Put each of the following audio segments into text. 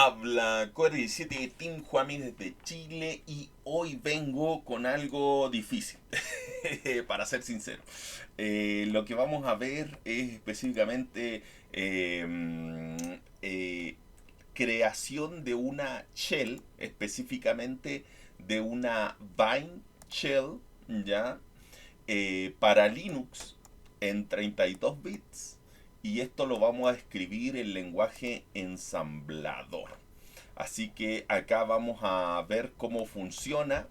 habla Core 17 de Team Juami desde Chile y hoy vengo con algo difícil, para ser sincero. Lo que vamos a ver es específicamente eh, eh, creación de una shell, específicamente de una Vine shell, ¿ya? Para Linux en 32 bits y esto lo vamos a escribir en lenguaje ensamblador. Así que acá vamos a ver cómo funciona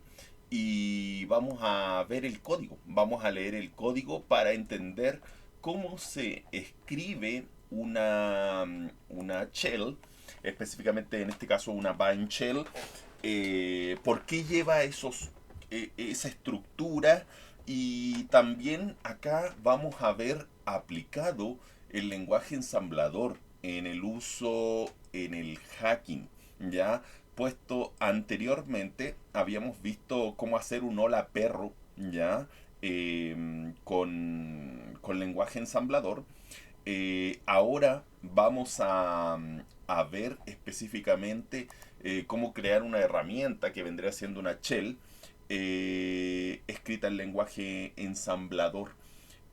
y vamos a ver el código. Vamos a leer el código para entender cómo se escribe una shell, específicamente en este caso una bind shell, por qué lleva esa estructura y también acá vamos a ver aplicado el lenguaje ensamblador en el uso en el hacking, ¿ya? Puesto anteriormente habíamos visto cómo hacer un hola perro, ¿ya? Con lenguaje ensamblador. Ahora vamos a ver específicamente cómo crear una herramienta que vendría siendo una shell escrita en lenguaje ensamblador,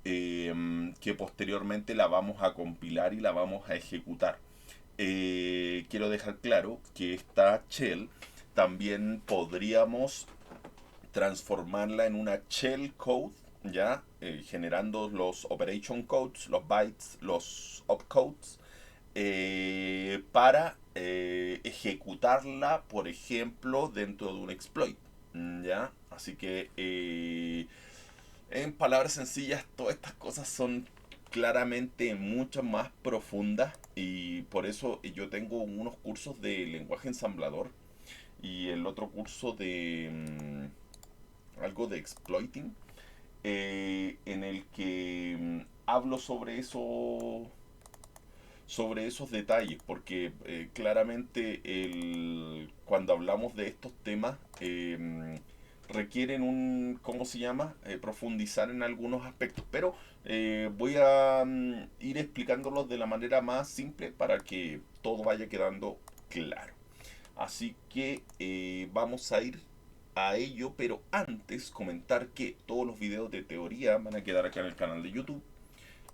que posteriormente la vamos a compilar y la vamos a ejecutar. Quiero dejar claro que esta shell también podríamos transformarla en una shell code, ¿ya? Generando los operation codes, los bytes, los opcodes, para ejecutarla, por ejemplo, dentro de un exploit, ¿ya? Así que, en palabras sencillas, todas estas cosas son claramente mucho más profundas y por eso yo tengo unos cursos de lenguaje ensamblador y el otro curso de algo de exploiting, en el que hablo sobre esos detalles, porque claramente cuando hablamos de estos temas requieren ¿cómo se llama? Profundizar en algunos aspectos, pero voy a ir explicándolos de la manera más simple para que todo vaya quedando claro. Así que vamos a ir a ello, pero antes comentar que todos los videos de teoría van a quedar acá en el canal de YouTube,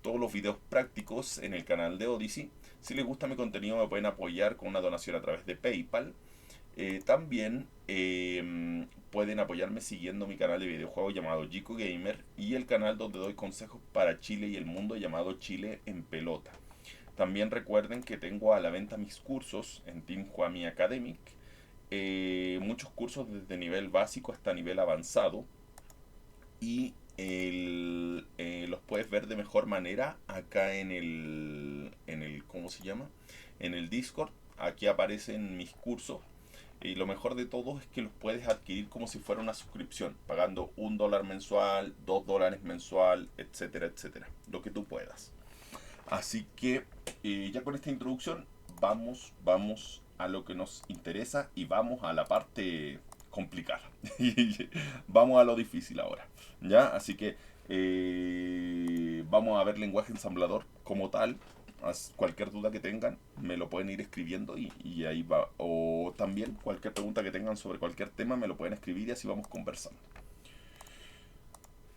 todos los videos prácticos en el canal de Odyssey. Si les gusta mi contenido me pueden apoyar con una donación a través de PayPal. También pueden apoyarme siguiendo mi canal de videojuegos llamado Jico Gamer y el canal donde doy consejos para Chile y el mundo llamado Chile en Pelota. También recuerden que tengo a la venta mis cursos en Team Juami Academic, muchos cursos desde nivel básico hasta nivel avanzado y los puedes ver de mejor manera acá ¿cómo se llama? En el Discord. Aquí aparecen mis cursos y lo mejor de todo es que los puedes adquirir como si fuera una suscripción, pagando $1 mensual, $2 mensual, etcétera, etcétera, lo que tú puedas. Así que ya con esta introducción vamos a lo que nos interesa y vamos a la parte complicada. Vamos a lo difícil ahora, ¿ya? Así que vamos a ver lenguaje ensamblador como tal. Cualquier duda que tengan me lo pueden ir escribiendo y ahí va. O también cualquier pregunta que tengan sobre cualquier tema me lo pueden escribir y así vamos conversando.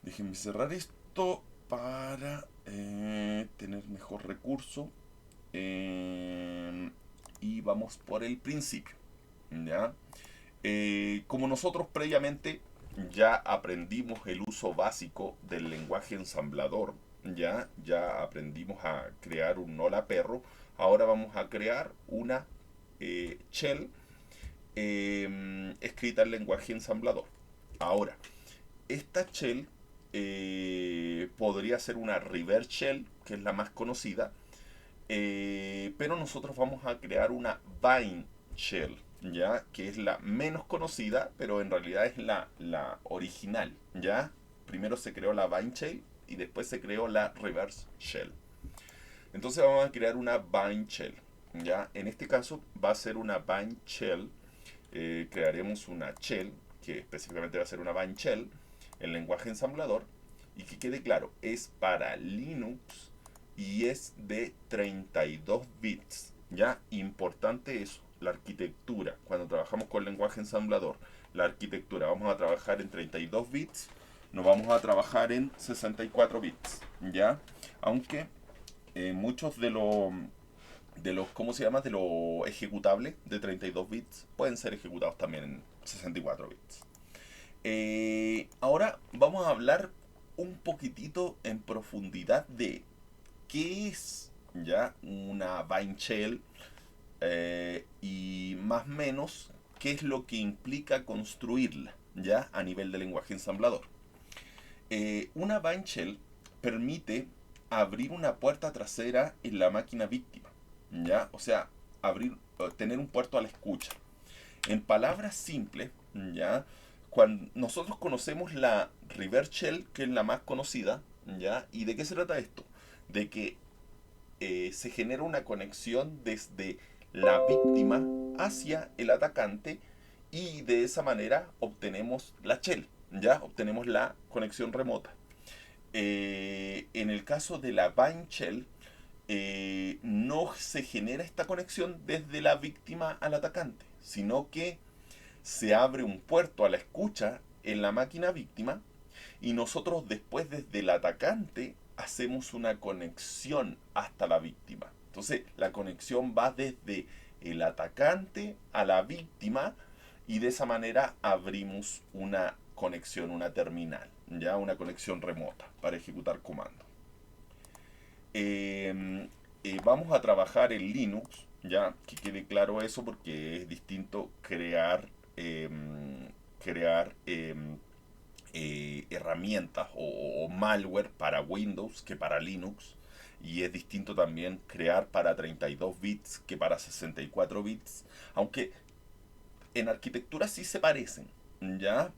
Déjenme cerrar esto para tener mejor recurso. Y vamos por el principio. ¿Ya? Como nosotros previamente ya aprendimos el uso básico del lenguaje ensamblador, ya aprendimos a crear un hola perro, ahora vamos a crear una shell escrita en lenguaje ensamblador. Ahora, esta shell podría ser una reverse shell, que es la más conocida, pero nosotros vamos a crear una bind shell, ¿ya? Que es la menos conocida, pero en realidad es la original, ¿ya? Primero se creó la bind shell y después se creó la reverse shell. Entonces vamos a crear una bind shell, ¿ya? En este caso va a ser una bind shell. Crearemos una shell que específicamente va a ser una bind shell en lenguaje ensamblador y que quede claro, es para Linux y es de 32 bits. Ya, importante eso, la arquitectura, cuando trabajamos con lenguaje ensamblador, la arquitectura, vamos a trabajar en 32 bits, no vamos a trabajar en 64 bits, ¿ya? Aunque muchos de los, ¿cómo se llama? De los ejecutables de 32 bits pueden ser ejecutados también en 64 bits. Ahora vamos a hablar un poquitito en profundidad de qué es ya una bind shell y más o menos qué es lo que implica construirla ya a nivel de lenguaje ensamblador. Una bind shell permite abrir una puerta trasera en la máquina víctima, ya, o sea, tener un puerto a la escucha. En palabras simples, ya, cuando nosotros conocemos la reverse shell, que es la más conocida, ya, ¿y de qué se trata esto? De que se genera una conexión desde la víctima hacia el atacante y de esa manera obtenemos la shell, ya obtenemos la conexión remota. En el caso de la bind shell, no se genera esta conexión desde la víctima al atacante, sino que se abre un puerto a la escucha en la máquina víctima y nosotros después desde el atacante hacemos una conexión hasta la víctima. Entonces la conexión va desde el atacante a la víctima y de esa manera abrimos una conexión, una terminal, ya una conexión remota para ejecutar comandos. Vamos a trabajar en Linux, ya que quede claro eso porque es distinto crear herramientas o malware para Windows que para Linux. Y es distinto también crear para 32 bits que para 64 bits. Aunque en arquitectura sí se parecen, ¿ya?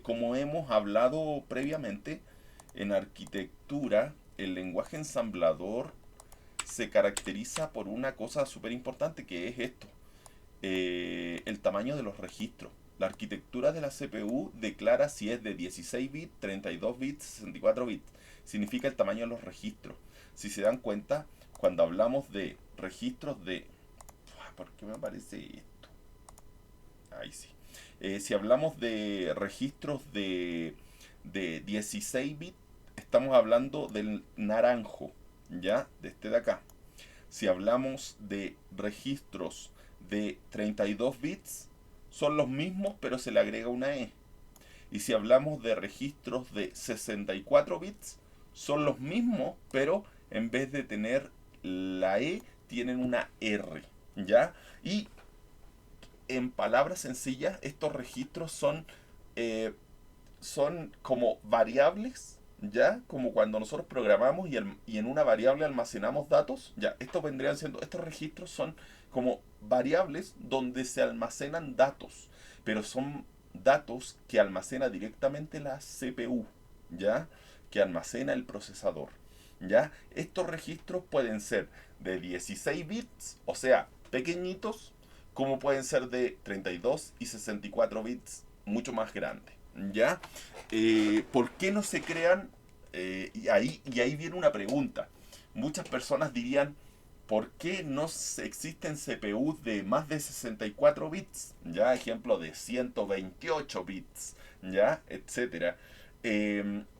Como hemos hablado previamente, en arquitectura el lenguaje ensamblador se caracteriza por una cosa súper importante que es esto, el tamaño de los registros. La arquitectura de la CPU declara si es de 16 bits, 32 bits, 64 bits. Significa el tamaño de los registros. Si se dan cuenta, cuando hablamos de registros de... ¿Por qué me aparece esto? Ahí sí. Si hablamos de registros de 16 bits, estamos hablando del naranjo, ¿ya? De este de acá. Si hablamos de registros de 32 bits, son los mismos, pero se le agrega una E. Y si hablamos de registros de 64 bits, son los mismos, pero en vez de tener la E, tienen una R, ¿ya? Y en palabras sencillas, estos registros son como variables, ¿ya? Como cuando nosotros programamos y en una variable almacenamos datos, ya, estos registros son como variables donde se almacenan datos, pero son datos que almacena directamente la CPU, ¿ya? Que almacena el procesador, ¿ya? Estos registros pueden ser de 16 bits, o sea, pequeñitos, como pueden ser de 32 y 64 bits, mucho más grandes, ¿ya? ¿Por qué no se crean? Y ahí viene una pregunta. Muchas personas dirían, ¿por qué no existen CPUs de más de 64 bits? Ya, ejemplo de 128 bits, ya, etcétera.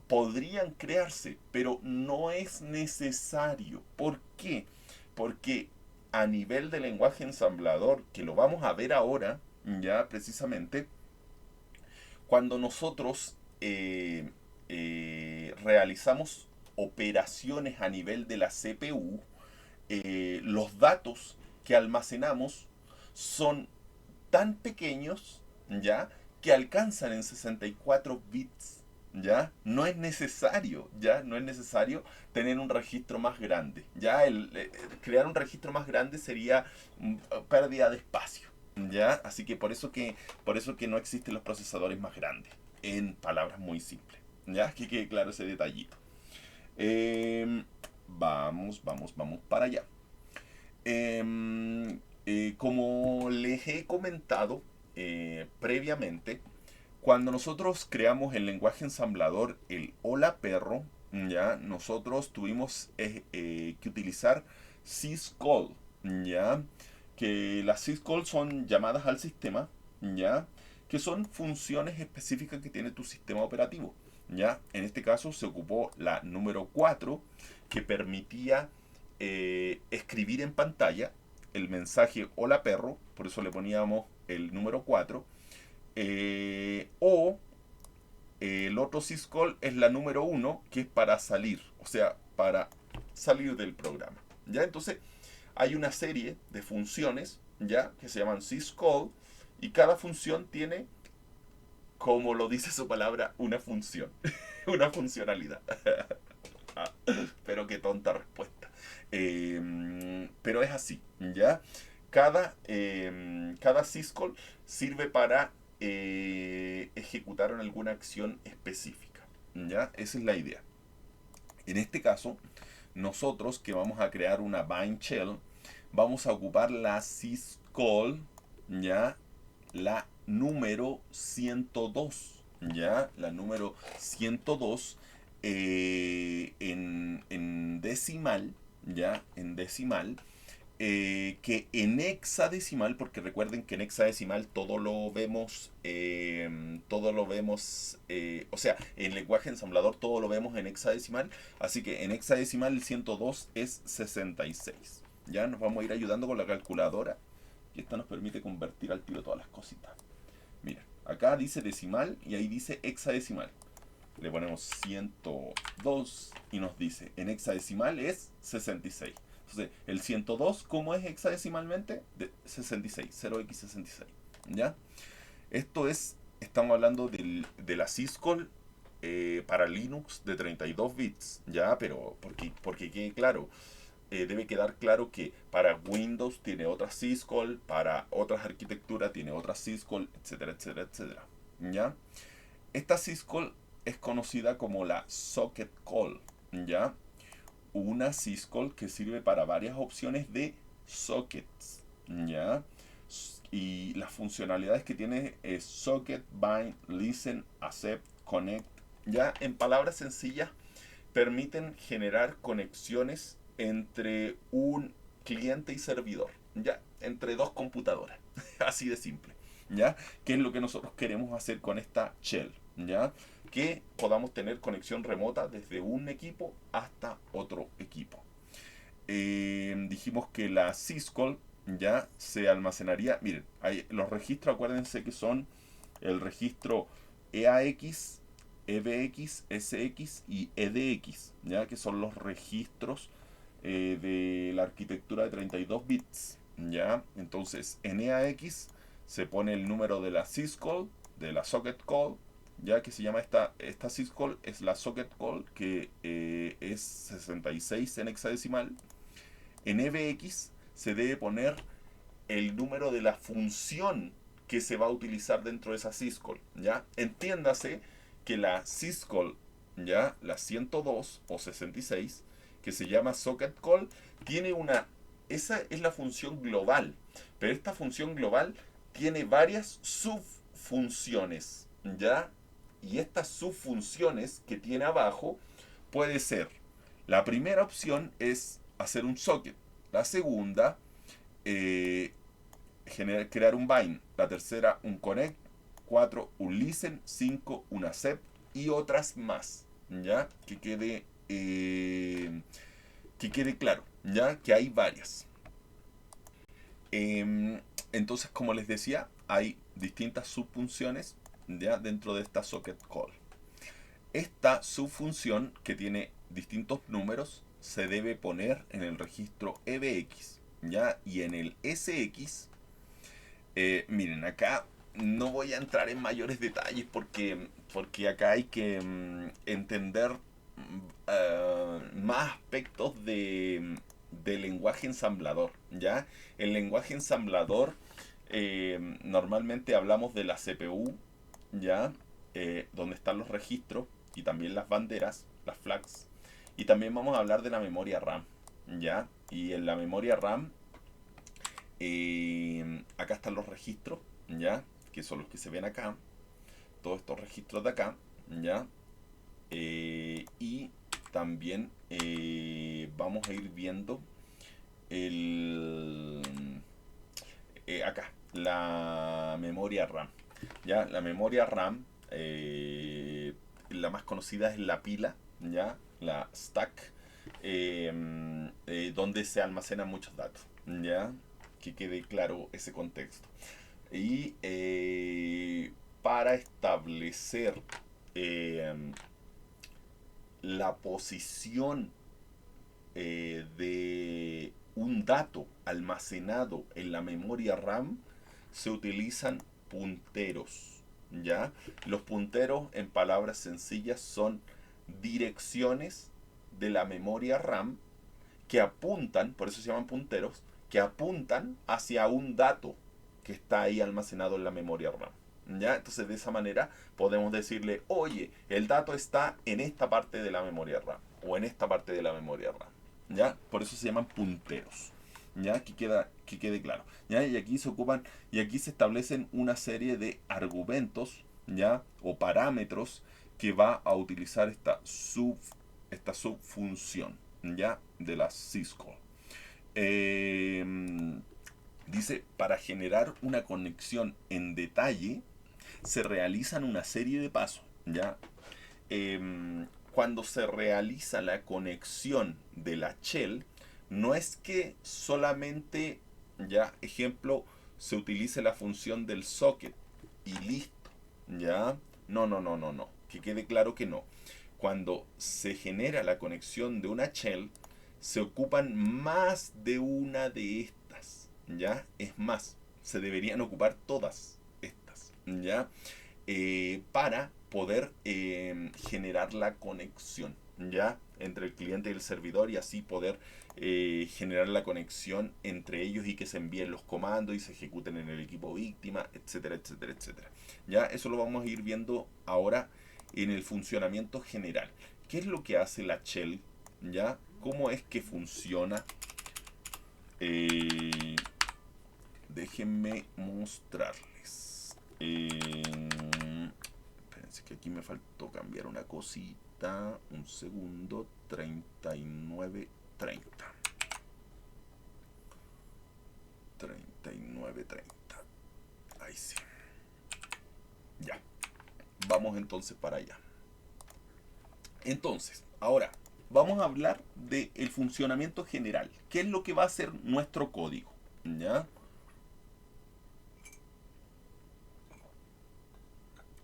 Podrían crearse, pero no es necesario. ¿Por qué? Porque a nivel de lenguaje ensamblador, que lo vamos a ver ahora, ya precisamente, cuando nosotros realizamos operaciones a nivel de la CPU, los datos que almacenamos son tan pequeños, ¿ya? Que alcanzan en 64 bits, ¿ya? No es necesario, ¿ya? No es necesario tener un registro más grande, ¿ya? Crear un registro más grande sería pérdida de espacio, ¿ya? Así que por eso que no existen los procesadores más grandes, en palabras muy simples, ¿ya? Que quede claro ese detallito. Vamos para allá. Como les he comentado previamente, cuando nosotros creamos el lenguaje ensamblador, el Hola Perro, ya nosotros tuvimos que utilizar syscall, ya. que las syscalls son llamadas al sistema, ¿ya? Que son funciones específicas que tiene tu sistema operativo, ¿ya? En este caso se ocupó la número 4 que permitía escribir en pantalla el mensaje hola perro, por eso le poníamos el número 4, o el otro syscall es la número 1 que es para salir, o sea, para salir del programa, ¿ya? Entonces hay una serie de funciones, ¿ya? Que se llaman syscall y cada función tiene, como lo dice su palabra, una función, una funcionalidad. Pero qué tonta respuesta. Pero es así, ¿ya? Cada syscall sirve para ejecutar alguna acción específica, ¿ya? Esa es la idea. En este caso, nosotros que vamos a crear una bind shell, vamos a ocupar la syscall, ¿ya? La número 102, ¿ya? La número 102 en decimal, ¿ya? En decimal, que en hexadecimal, porque recuerden que en hexadecimal todo lo vemos, o sea, en lenguaje ensamblador todo lo vemos en hexadecimal, así que en hexadecimal el 102 es 66. Ya nos vamos a ir ayudando con la calculadora, y esta nos permite convertir al tiro todas las cositas. Mira, acá dice decimal y ahí dice hexadecimal. Le ponemos 102 y nos dice en hexadecimal es 66. Entonces, el 102, ¿cómo es hexadecimalmente? De 66, 0x66. ¿Ya? Esto es, estamos hablando de la syscall para Linux de 32 bits. ¿Ya? Pero, porque quede claro, debe quedar claro que para Windows tiene otra syscall, para otras arquitecturas tiene otra syscall, etcétera, etcétera, etcétera. ¿Ya? Esta syscall es conocida como la socket call, ¿ya? Una syscall que sirve para varias opciones de sockets, ¿ya? Y las funcionalidades que tiene es socket, bind, listen, accept, connect, ¿ya? En palabras sencillas, permiten generar conexiones entre un cliente y servidor, ¿ya? Entre dos computadoras, así de simple, ¿ya? ¿Qué es lo que nosotros queremos hacer con esta shell? ¿Ya? Que podamos tener conexión remota desde un equipo hasta otro equipo. Dijimos que la syscall ya se almacenaría. Miren, hay, los registros, acuérdense que son el registro EAX, EBX, SX y EDX, ya que son los registros de la arquitectura de 32 bits. ¿Ya? Entonces, en EAX se pone el número de la syscall, de la socket call, ya que se llama esta syscall, es la socket call, que es 66 en hexadecimal. En EBX se debe poner el número de la función que se va a utilizar dentro de esa syscall, ¿ya? Entiéndase que la syscall, ¿ya? La 102 o 66, que se llama socket call, tiene una... Esa es la función global, pero esta función global tiene varias subfunciones, ¿ya? Y estas subfunciones que tiene abajo puede ser, la primera opción es hacer un socket, la segunda, eh, crear un bind, la tercera un connect, 4 un listen, 5 un accept y otras más, ¿ya? Que quede claro, ¿ya? Que hay varias. Entonces, como les decía, hay distintas subfunciones, ¿ya? Dentro de esta socket call. Esta subfunción, que tiene distintos números, se debe poner en el registro EBX, ¿ya? Y en el SX, miren, acá no voy a entrar en mayores detalles porque acá hay que entender más aspectos de lenguaje ensamblador, ¿ya? El lenguaje ensamblador, normalmente hablamos de la CPU, ¿ya? Donde están los registros y también las banderas, las flags. Y también vamos a hablar de la memoria RAM, ¿ya? Y en la memoria RAM, acá están los registros, ¿ya? Que son los que se ven acá. Todos estos registros de acá, ¿ya? Y también vamos a ir viendo el, acá, la memoria RAM. ¿Ya? La memoria RAM, la más conocida es la pila, ¿ya? La stack, donde se almacenan muchos datos, ¿ya? Que quede claro ese contexto. Y para establecer eh, la posición de un dato almacenado en la memoria RAM, se utilizan punteros, ¿ya? Los punteros, en palabras sencillas, son direcciones de la memoria RAM que apuntan, por eso se llaman punteros, que apuntan hacia un dato que está ahí almacenado en la memoria RAM. ¿Ya? Entonces de esa manera podemos decirle, oye, el dato está en esta parte de la memoria RAM o en esta parte de la memoria RAM. ¿Ya? Por eso se llaman punteros. ¿Ya? Que quede claro. ¿Ya? Y aquí se ocupan, y aquí se establecen una serie de argumentos, ¿ya? O parámetros que va a utilizar esta subfunción, ¿ya? De la syscall. Eh, Dice, para generar una conexión en detalle, se realizan una serie de pasos, ¿ya? Cuando se realiza la conexión de la shell, no es que solamente, ya, ejemplo, se utilice la función del socket y listo, ¿ya? No, no, no, no, no. Que quede claro que no. Cuando se genera la conexión de una shell, se ocupan más de una de estas, ¿ya? Es más, se deberían ocupar todas estas, ¿ya? Para poder generar la conexión, ¿ya? Entre el cliente y el servidor, y así poder generar la conexión entre ellos y que se envíen los comandos y se ejecuten en el equipo víctima, etcétera, etcétera, etcétera. ¿Ya? Eso lo vamos a ir viendo ahora en el funcionamiento general. ¿Qué es lo que hace la shell? ¿Ya? ¿Cómo es que funciona? Eh, Déjenme mostrarles. Espérense que aquí me faltó cambiar una cosita. Un segundo. 3930. 3930. Ahí sí. Ya. Vamos entonces para allá. Entonces, ahora vamos a hablar del funcionamiento general. ¿Qué es lo que va a hacer nuestro código? ¿Ya?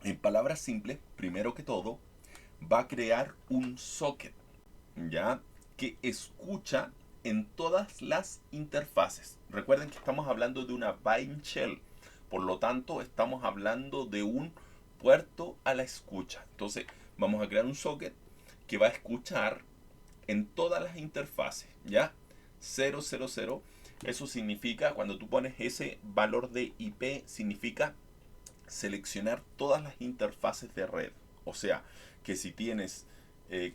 En palabras simples, primero que todo, va a crear un socket, ¿ya? Que escucha en todas las interfaces. Recuerden que estamos hablando de una bind shell, por lo tanto estamos hablando de un puerto a la escucha. Entonces vamos a crear un socket que va a escuchar en todas las interfaces, ¿ya? 000, eso significa, cuando tú pones ese valor de IP, significa seleccionar todas las interfaces de red. O sea, que si tienes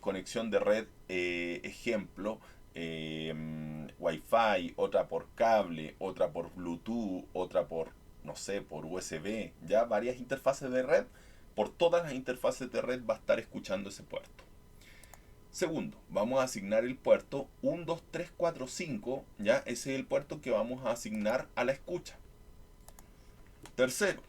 conexión de red, ejemplo, Wi-Fi, otra por cable, otra por Bluetooth, otra por, no sé, por USB, ya varias interfaces de red, por todas las interfaces de red va a estar escuchando ese puerto. Segundo, vamos a asignar el puerto 1, 2, 3, 4, 5, ya ese es el puerto que vamos a asignar a la escucha. Tercero,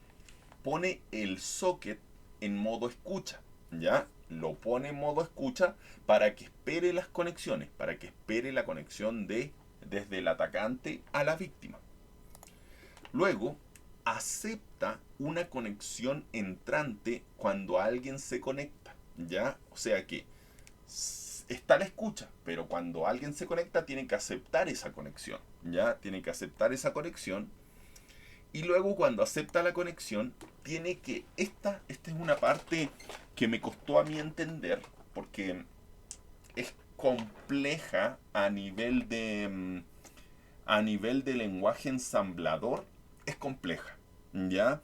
pone el socket en modo escucha, ¿ya? Lo pone en modo escucha para que espere las conexiones, para que espere la conexión desde el atacante a la víctima. Luego, acepta una conexión entrante cuando alguien se conecta, ¿ya? O sea que está la escucha, pero cuando alguien se conecta tiene que aceptar esa conexión, ¿ya? Tiene que aceptar esa conexión. Y luego cuando acepta la conexión, tiene que... Esta es una parte que me costó a mí entender, porque es compleja a nivel de lenguaje ensamblador, es compleja, ¿ya?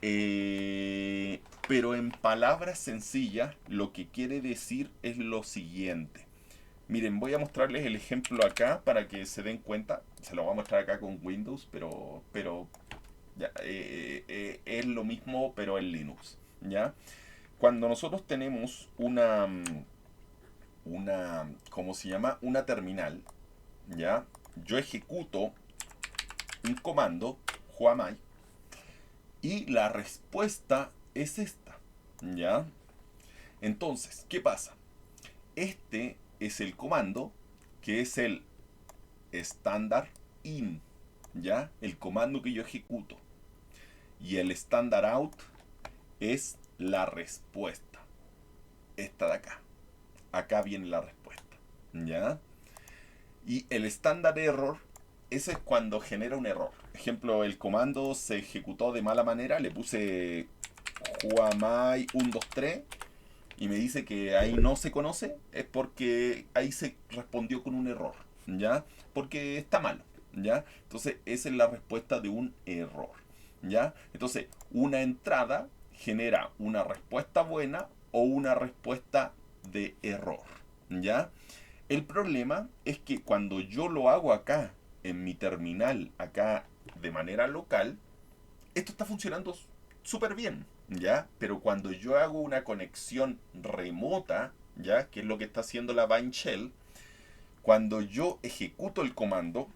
Pero en palabras sencillas, lo que quiere decir es lo siguiente. Miren, voy a mostrarles el ejemplo acá para que se den cuenta. Se lo voy a mostrar acá con Windows, pero ya, es lo mismo pero en Linux, ¿ya? Cuando nosotros tenemos ¿cómo se llama? Una terminal, ¿ya? Yo ejecuto un comando who am I? Y la respuesta es esta, ¿ya? Entonces, ¿qué pasa? Este es el comando que es el standard in, ¿ya? El comando que yo ejecuto. Y el standard out es la respuesta. Esta de acá. Acá viene la respuesta, ¿ya? Y el standard error, ese es cuando genera un error. Ejemplo, el comando se ejecutó de mala manera, le puse Huamai 123 y me dice que ahí no se conoce, es porque ahí se respondió con un error, ¿ya? Porque está malo, ¿ya? Entonces, esa es la respuesta de un error, ¿ya? Entonces, una entrada genera una respuesta buena o una respuesta de error, ¿ya? El problema es que cuando yo lo hago acá, en mi terminal, acá de manera local, esto está funcionando súper bien, ¿ya? Pero cuando yo hago una conexión remota, ¿ya? Que es lo que está haciendo la Bind Shell, cuando yo ejecuto el comando,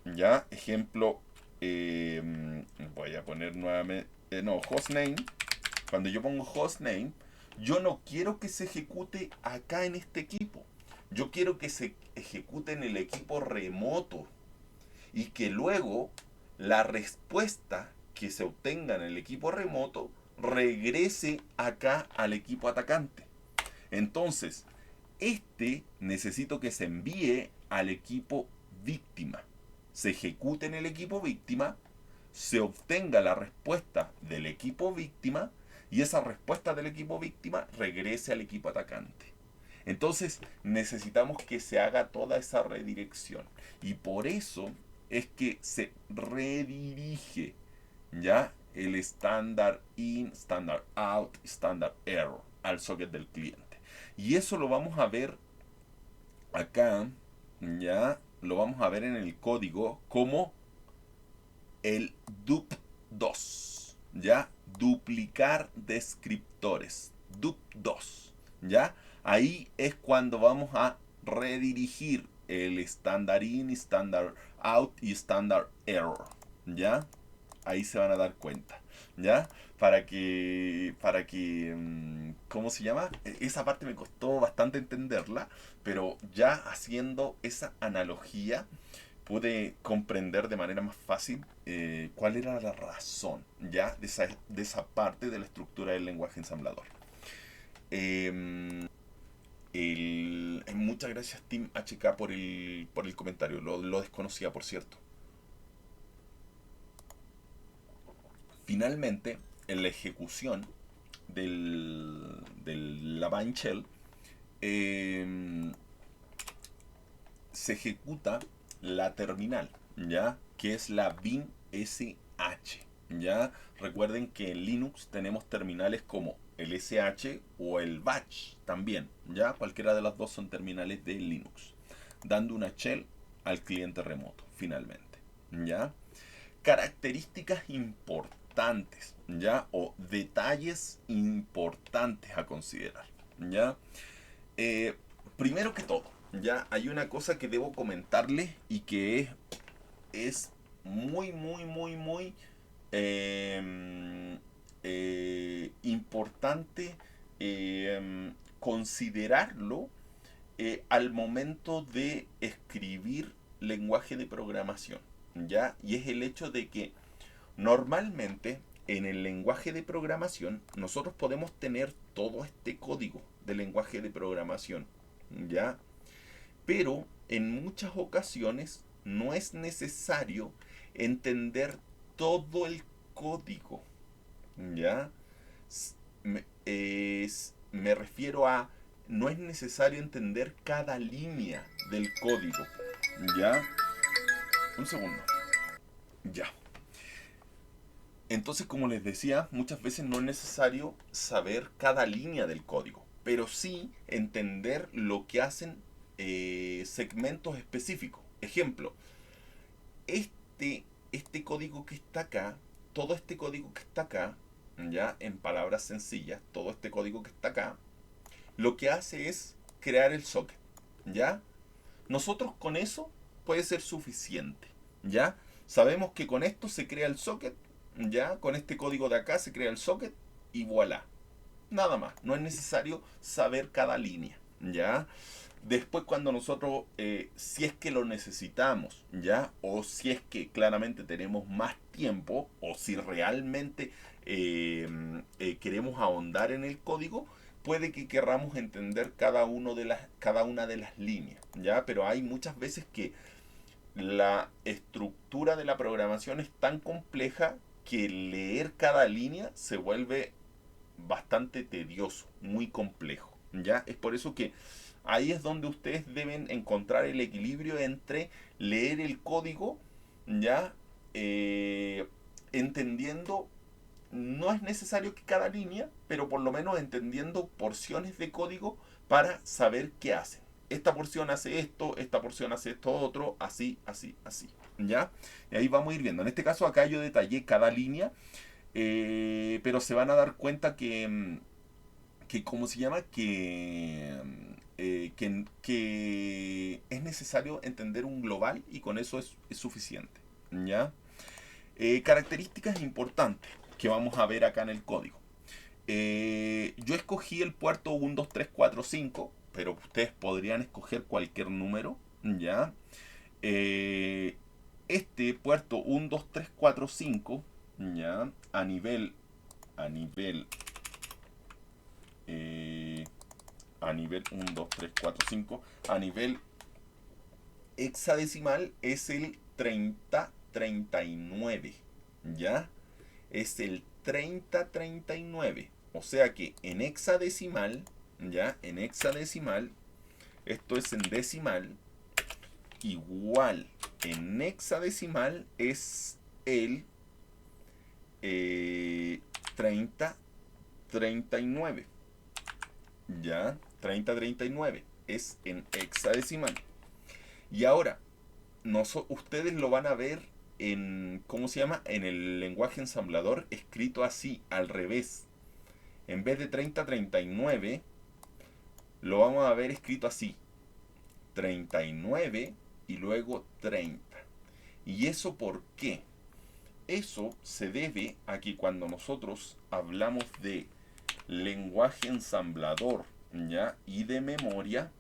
¿ya? Ejemplo, voy a poner nuevamente, no, hostname. Cuando yo pongo hostname, yo no quiero que se ejecute acá en este equipo. Yo quiero que se ejecute en el equipo remoto y que luego la respuesta que se obtenga en el equipo remoto regrese acá al equipo atacante. Entonces, este necesito que se envíe al equipo víctima. Se ejecute en el equipo víctima, se obtenga la respuesta del equipo víctima y esa respuesta del equipo víctima regrese al equipo atacante. Entonces necesitamos que se haga toda esa redirección. Y por eso es que se redirige ya el standard in, standard out, standard error al socket del cliente. Y eso lo vamos a ver acá, ya lo vamos a ver en el código como el dup2, ya duplicar descriptores, dup2, ya ahí es cuando vamos a redirigir el standard in, standard out y standard error, ya ahí se van a dar cuenta, ya para que ¿cómo se llama? Esa parte me costó bastante entenderla, pero ya haciendo esa analogía pude comprender de manera más fácil cuál era la razón ya de esa parte de la estructura del lenguaje ensamblador. Muchas gracias Team HK por el comentario, lo desconocía por cierto. Finalmente, en la ejecución de la Bind Shell, se ejecuta la terminal, ¿ya? Que es la bin SH, ¿ya? Recuerden que en Linux tenemos terminales como el SH o el batch también, ¿ya? Cualquiera de las dos son terminales de Linux, dando una shell al cliente remoto, finalmente, ¿ya? Características importantes, ¿ya? O detalles importantes a considerar, ¿ya? Primero que todo, ya hay una cosa que debo comentarles y que es muy, muy, muy, muy importante considerarlo al momento de escribir lenguaje de programación, ¿ya? Y es el hecho de que normalmente en el lenguaje de programación nosotros podemos tener todo este código de lenguaje de programación, ¿ya? Pero en muchas ocasiones no es necesario entender todo el código, ¿ya? Me refiero a, no es necesario entender cada línea del código, ¿ya? Un segundo. Ya. Entonces, como les decía, muchas veces no es necesario saber cada línea del código, pero sí entender lo que hacen segmentos específicos. Ejemplo, este código que está acá, todo este código que está acá, ya en palabras sencillas, todo este código que está acá, lo que hace es crear el socket, ¿ya? Nosotros con eso puede ser suficiente, ¿ya? Sabemos que con esto se crea el socket, ya, con este código de acá se crea el socket y voilà. Nada más, no es necesario saber cada línea, ¿ya? Después cuando nosotros, si es que lo necesitamos, ¿ya? O si es que claramente tenemos más tiempo, o si realmente queremos ahondar en el código, puede que querramos entender cada una de las líneas, ¿ya? Pero hay muchas veces que la estructura de la programación es tan compleja que leer cada línea se vuelve bastante tedioso, muy complejo, ¿ya? Es por eso que ahí es donde ustedes deben encontrar el equilibrio entre leer el código, ¿ya? Entendiendo, no es necesario que cada línea, pero por lo menos entendiendo porciones de código para saber qué hacen. Esta porción hace esto, esta porción hace esto otro, así, así, así, ¿ya? Y ahí vamos a ir viendo. En este caso acá yo detallé cada línea, pero se van a dar cuenta que ¿cómo se llama? Que es necesario entender un global y con eso es suficiente, ¿ya? Características importantes que vamos a ver acá en el código. Yo escogí el puerto 1, 2, 3, 4, 5, pero ustedes podrían escoger cualquier número, ¿ya? Eh, este puerto 1, 2, 3, 4, 5, ¿ya? A nivel eh, a nivel 1, 2, 3, 4, 5, a nivel hexadecimal es el 3039, ¿ya? Es el 3039. O sea que en hexadecimal, ¿ya? En hexadecimal, esto es en decimal, igual en hexadecimal es el 3039, ¿ya? 3039 es en hexadecimal. Y ahora, ustedes lo van a ver en, ¿cómo se llama? En el lenguaje ensamblador escrito así, al revés. En vez de 3039, lo vamos a ver escrito así. 39 y luego 30. ¿Y eso por qué? Eso se debe a que cuando nosotros hablamos de lenguaje ensamblador, ¿ya? Y de memoria,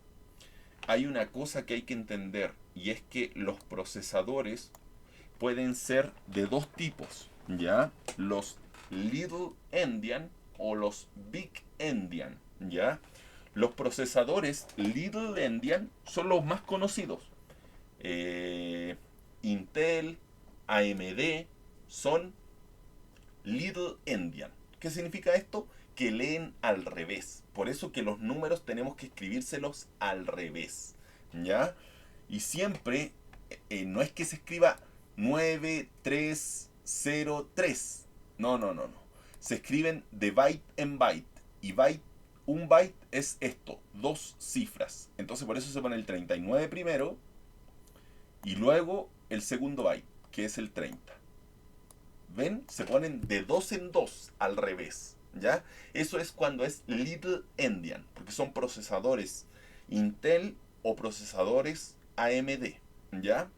hay una cosa que hay que entender y es que los procesadores pueden ser de dos tipos, ¿ya? Los Little Endian o los Big Endian, ¿ya? Los procesadores Little Endian son los más conocidos. Eh, Intel, AMD son Little Endian. ¿Qué significa esto? Que leen al revés. Por eso que los números tenemos que escribírselos al revés, ¿ya? Y siempre, no es que se escriba 9303. No, no, no, no. Se escriben de byte en byte. Y un byte es esto, dos cifras. Entonces por eso se pone el 39 primero y luego el segundo byte, que es el 30. ¿Ven? Se ponen de dos en dos al revés, ¿ya? Eso es cuando es Little Endian, porque son procesadores Intel o procesadores AMD, ¿ya?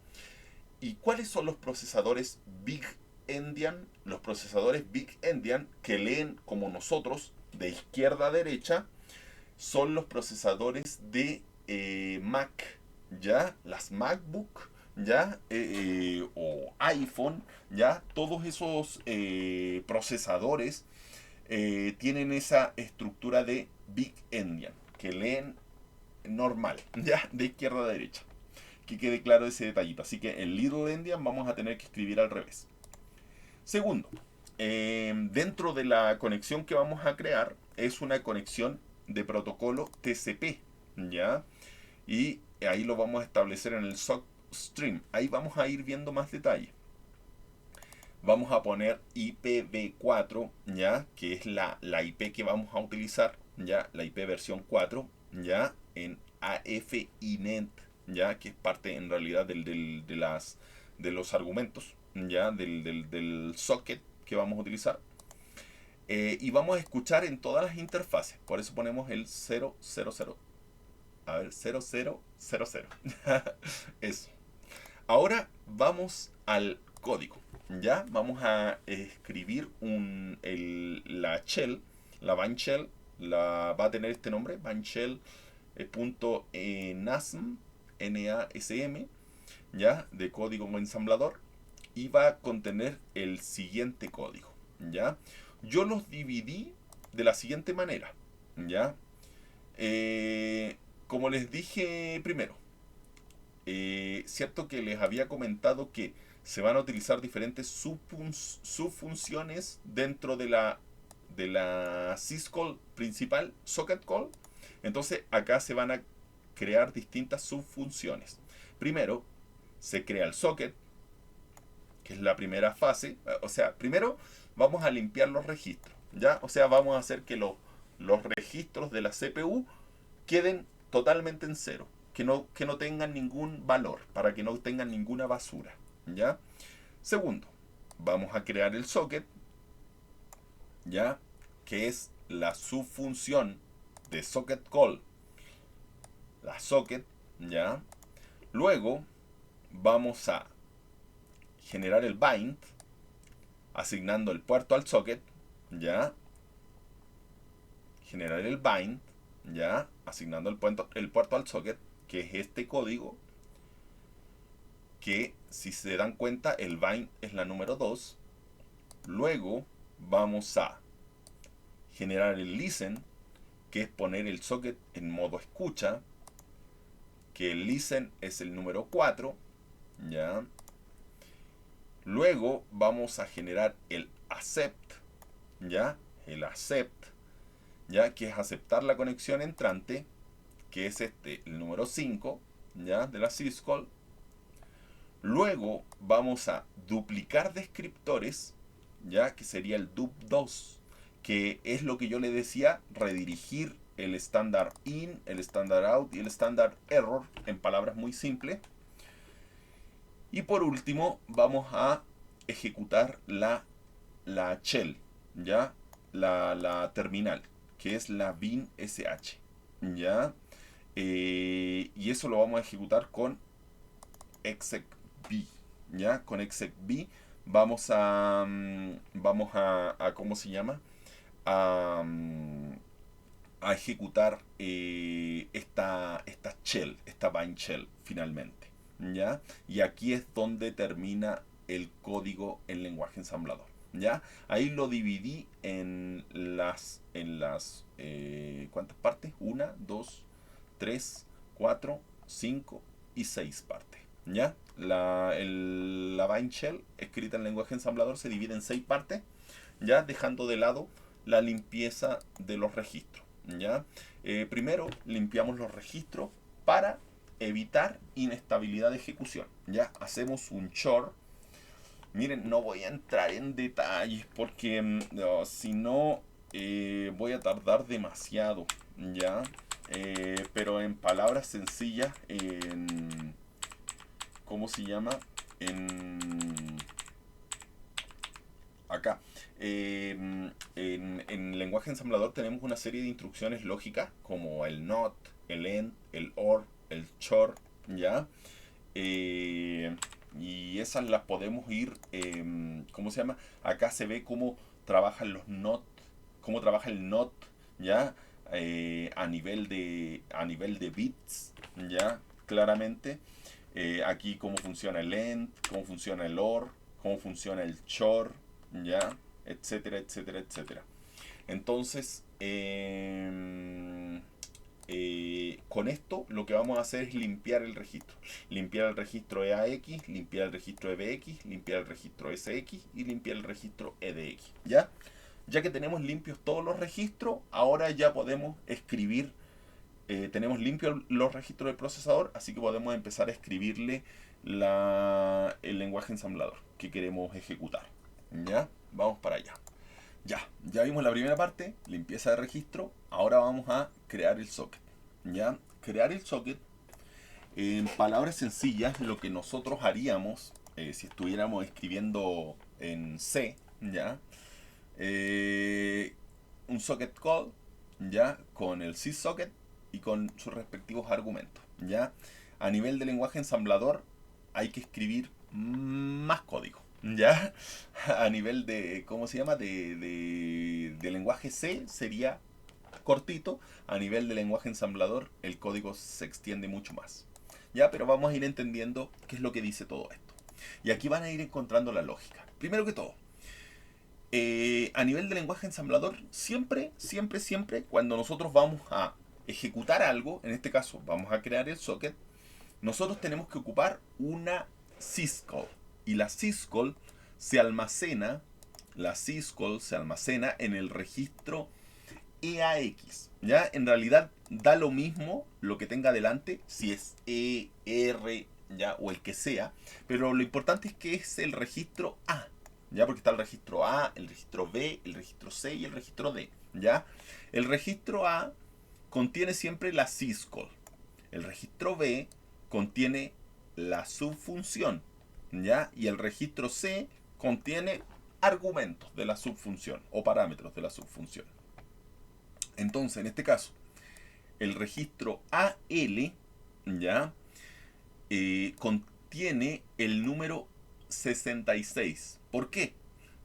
¿Y cuáles son los procesadores Big Endian? Los procesadores Big Endian que leen como nosotros, de izquierda a derecha, son los procesadores de Mac, ¿ya? Las MacBook, ¿ya? O iPhone, ¿ya? Todos esos procesadores tienen esa estructura de Big Endian, que leen normal, ¿ya? De izquierda a derecha. Que quede claro ese detallito. Así que en Little Endian vamos a tener que escribir al revés. Segundo, dentro de la conexión que vamos a crear es una conexión de protocolo TCP, ¿ya? Y ahí lo vamos a establecer en el sock stream. Ahí vamos a ir viendo más detalles. Vamos a poner IPv4, ¿ya? Que es la IP que vamos a utilizar, ¿ya? La IP versión 4, ¿ya? En AFINET, ¿ya? Que es parte en realidad de los argumentos, ¿ya? Del socket que vamos a utilizar. Y vamos a escuchar en todas las interfaces. Por eso ponemos el 000. A ver, 0000. Eso. Ahora vamos al código. Ya vamos a escribir la shell, la Vine Shell, va a tener este nombre, Vine Shell .nasm, NASM, ya, de código ensamblador, y va a contener el siguiente código, ya. Yo los dividí de la siguiente manera, ya. Como les dije primero, cierto que les había comentado que se van a utilizar diferentes subfunciones dentro de la syscall principal, socket call. Entonces acá se van a crear distintas subfunciones. Primero se crea el socket, que es la primera fase. O sea, primero vamos a limpiar los registros, ¿ya? O sea, vamos a hacer que los registros de la CPU queden totalmente en cero, que no tengan ningún valor, para que no tengan ninguna basura, ¿ya? Segundo, vamos a crear el socket, ¿ya? Que es la subfunción de socket call, la socket, ¿ya? Luego vamos a generar el bind, asignando el puerto al socket, ¿ya? Generar el bind, ¿ya? Asignando el puerto al socket, que es este código, que si se dan cuenta el bind es la número 2. Luego vamos a generar el listen, que es poner el socket en modo escucha, que el listen es el número 4, ¿ya? Luego vamos a generar el accept, ¿ya? El accept, ¿ya? Que es aceptar la conexión entrante, que es el número 5, ¿ya? De la syscall. Luego vamos a duplicar descriptores, ¿ya? Que sería el dup2, que es lo que yo le decía, redirigir el standard in, el standard out y el standard error en palabras muy simples. Y por último vamos a ejecutar la shell, ¿ya? La terminal, que es la bin sh, ¿ya? Y eso lo vamos a ejecutar con execb, ¿ya? Con execb vamos a ¿cómo se llama? A, a ejecutar esta shell, esta bind shell finalmente, ¿ya? Y aquí es donde termina el código en lenguaje ensamblador, ¿ya? Ahí lo dividí en las ¿cuántas partes? 1, 2, 3, 4, 5 y 6 partes, ¿ya? La bind shell escrita en lenguaje ensamblador se divide en 6 partes, ya, dejando de lado la limpieza de los registros, ¿ya? Primero limpiamos los registros para evitar inestabilidad de ejecución, ¿ya? Hacemos un chore. Miren, no voy a entrar en detalles porque no, si no voy a tardar demasiado, ¿ya? Pero en palabras sencillas, ¿cómo se llama? Acá. En lenguaje ensamblador tenemos una serie de instrucciones lógicas como el not, el end, el or, el chor, ¿ya? Y esas las podemos ir, ¿cómo se llama? Acá se ve cómo trabajan los not, cómo trabaja el not, ¿ya? A nivel de bits, ¿ya? Claramente. Aquí cómo funciona el end, cómo funciona el or, cómo funciona el chor, ¿ya? Etcétera, etcétera, etcétera. Entonces, con esto lo que vamos a hacer es limpiar el registro. Limpiar el registro EAX, limpiar el registro EBX, limpiar el registro SX y limpiar el registro EDX, ¿ya? Ya que tenemos limpios todos los registros, ahora ya podemos escribir, tenemos limpios los registros del procesador, así que podemos empezar a escribirle el lenguaje ensamblador que queremos ejecutar, ¿ya? Vamos para allá. Ya vimos la primera parte, limpieza de registro. Ahora vamos a crear el socket, ¿ya? Crear el socket, en palabras sencillas, lo que nosotros haríamos si estuviéramos escribiendo en C, ¿ya? Un socket call, ¿ya? Con el syssocket y con sus respectivos argumentos, ¿ya? A nivel de lenguaje ensamblador hay que escribir más código, ¿ya? A nivel de, ¿cómo se llama? De lenguaje C sería cortito. A nivel de lenguaje ensamblador, el código se extiende mucho más. ¿Ya? Pero vamos a ir entendiendo qué es lo que dice todo esto. Y aquí van a ir encontrando la lógica. Primero que todo, a nivel de lenguaje ensamblador, siempre, siempre, siempre, cuando nosotros vamos a ejecutar algo, en este caso vamos a crear el socket, nosotros tenemos que ocupar una syscall. Y la syscall se almacena, la syscall se almacena en el registro EAX. ¿Ya? En realidad da lo mismo lo que tenga adelante, si es E, R, ¿ya? O el que sea. Pero lo importante es que es el registro A. ¿Ya? Porque está el registro A, el registro B, el registro C y el registro D. ¿Ya? El registro A contiene siempre la syscall. El registro B contiene la subfunción, ¿ya? Y el registro C contiene argumentos de la subfunción o parámetros de la subfunción. Entonces, en este caso, el registro AL, ¿ya? Contiene el número 66. ¿Por qué?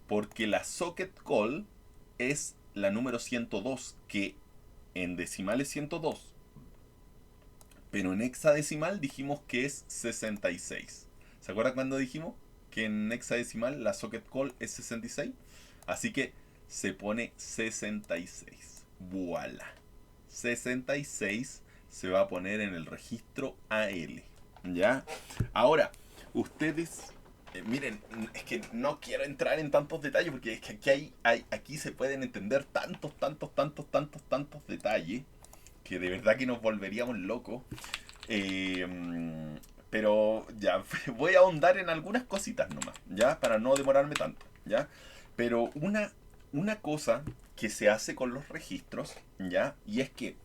Porque la socket call es la número 102, que en decimal es 102, pero en hexadecimal dijimos que es 66. ¿Se acuerdan cuando dijimos que en hexadecimal la socket call es 66? Así que se pone 66. Voilà. 66 se va a poner en el registro AL. ¿Ya? Ahora, ustedes miren, es que no quiero entrar en tantos detalles porque es que aquí se pueden entender tantos detalles que de verdad que nos volveríamos locos. Eh, pero ya, voy a ahondar en algunas cositas nomás, ¿ya? Para no demorarme tanto, ¿ya? Pero una cosa que se hace con los registros, ¿ya? Y es que,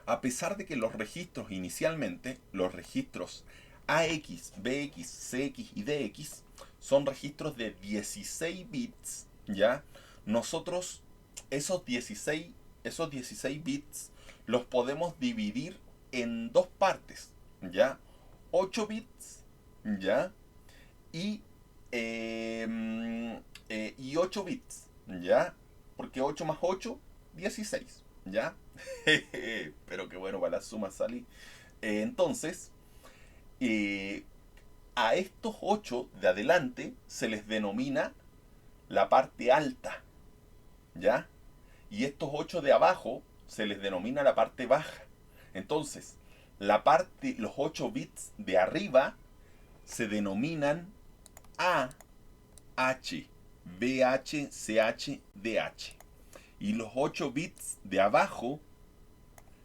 a pesar de que los registros inicialmente, los registros AX, BX, CX y DX, son registros de 16 bits, ¿ya? Nosotros esos 16 bits los podemos dividir en dos partes, ¿ya? 8 bits, ¿ya? Y, y 8 bits, ¿ya? Porque 8 más 8, 16, ¿ya? Pero qué bueno, para las sumas salí. Entonces, eh, a estos 8 de adelante se les denomina la parte alta, ¿ya? Y estos 8 de abajo se les denomina la parte baja. Entonces, los 8 bits de arriba se denominan A, H, BH, CH, DH. Y los 8 bits de abajo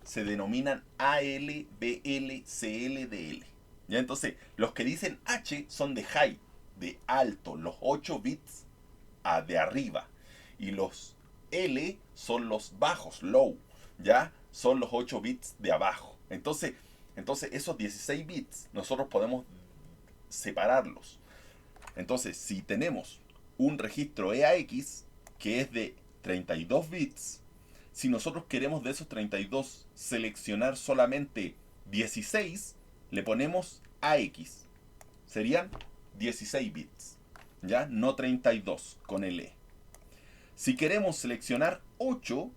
se denominan AL, BL, CL, DL. ¿Ya? Entonces, los que dicen H son de high, de alto, los 8 bits de arriba. Y los L son los bajos, low, ¿ya? Son los 8 bits de abajo. Entonces esos 16 bits nosotros podemos separarlos. Entonces, si tenemos un registro EAX que es de 32 bits, si nosotros queremos de esos 32 seleccionar solamente 16, le ponemos AX. Serían 16 bits, ¿ya? No 32 con el E. Si queremos seleccionar 8,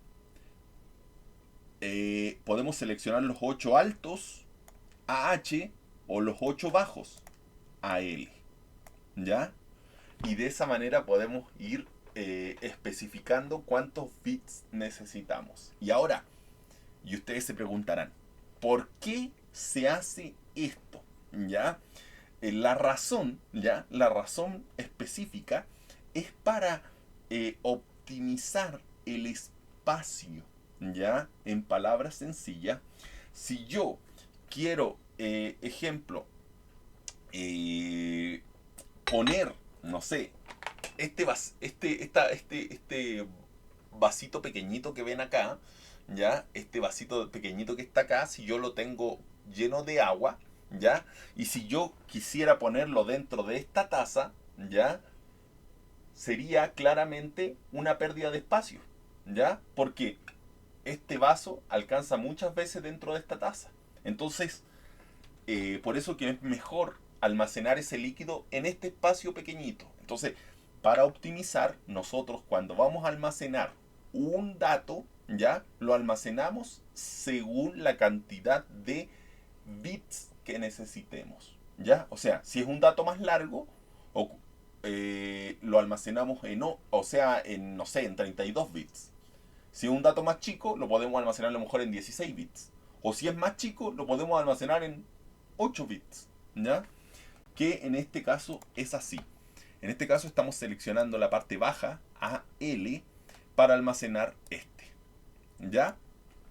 podemos seleccionar los 8 altos AH o los 8 bajos AL, ¿ya? Y de esa manera podemos ir especificando cuántos bits necesitamos. Y ahora, y ustedes se preguntarán, ¿por qué se hace esto? ¿Ya? La razón específica es para optimizar el espacio, ¿ya? En palabras sencillas, si yo quiero, ejemplo, eh, poner, no sé, este vasito pequeñito que ven acá, ¿ya? Este vasito pequeñito que está acá, si yo lo tengo lleno de agua, ¿ya? Y si yo quisiera ponerlo dentro de esta taza, ¿ya? Sería claramente una pérdida de espacio, ¿ya? Porque este vaso alcanza muchas veces dentro de esta taza. Entonces, por eso que es mejor almacenar ese líquido en este espacio pequeñito. Entonces, para optimizar, nosotros cuando vamos a almacenar un dato, ya lo almacenamos según la cantidad de bits que necesitemos. ¿Ya? O sea, si es un dato más largo, lo almacenamos en, no sé, en 32 bits. Si es un dato más chico, lo podemos almacenar a lo mejor en 16 bits. O si es más chico, lo podemos almacenar en 8 bits. ¿Ya? Que en este caso es así. En este caso estamos seleccionando la parte baja, AL, para almacenar este. ¿Ya?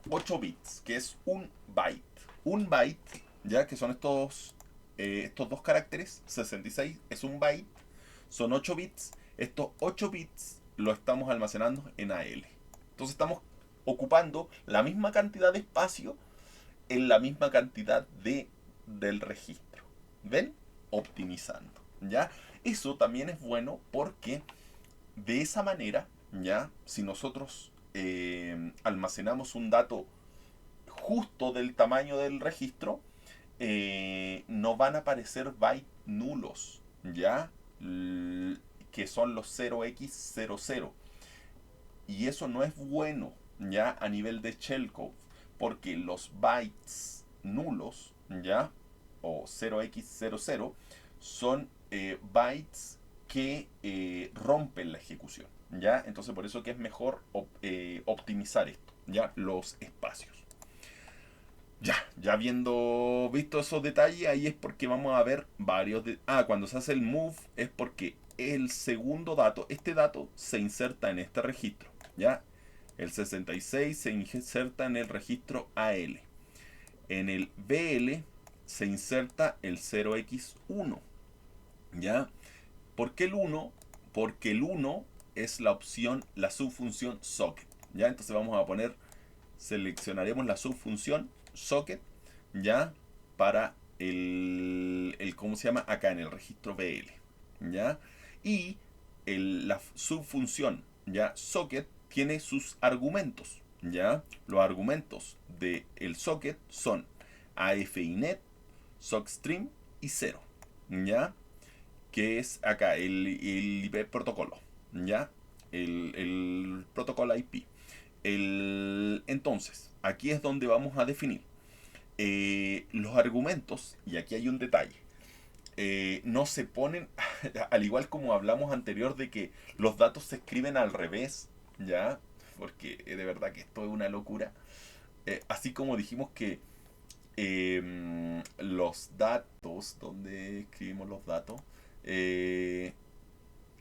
8 bits, que es un byte. Un byte, ya que son estos dos caracteres, 66 es un byte, son 8 bits. Estos 8 bits lo estamos almacenando en AL. Entonces estamos ocupando la misma cantidad de espacio en la misma cantidad del registro. ¿Ven? Optimizando. ¿Ya? Eso también es bueno porque de esa manera, ¿ya? Si nosotros almacenamos un dato justo del tamaño del registro, no van a aparecer bytes nulos, ¿ya? Que son los 0x00. Y eso no es bueno, ¿ya? A nivel de shellcode, porque los bytes nulos, ¿ya? O 0x00 son bytes que rompen la ejecución, ¿ya? Entonces por eso que es mejor optimizar esto, ¿ya? Los espacios. Ya habiendo visto esos detalles, ahí es porque vamos a ver cuando se hace el move es porque el segundo dato, este dato se inserta en este registro, ¿ya? El 66 se inserta en el registro AL. En el BL se inserta el 0x1, ¿ya? ¿Por qué el 1? Porque el 1 es la subfunción socket, ¿ya? Entonces vamos a seleccionaremos la subfunción socket, ¿ya? Para ¿cómo se llama? Acá en el registro BL, ¿ya? Y la subfunción, ¿ya? Socket tiene sus argumentos, ¿ya? Los argumentos del socket son AFINET, SOCStream y 0, ¿ya? Que es acá el IP protocolo, ¿ya? El protocolo IP. Entonces, aquí es donde vamos a definir los argumentos, y aquí hay un detalle. No se ponen, al igual como hablamos anterior de que los datos se escriben al revés, ¿ya? Porque de verdad que esto es una locura. Así como dijimos que los datos, ¿dónde escribimos los datos? Eh,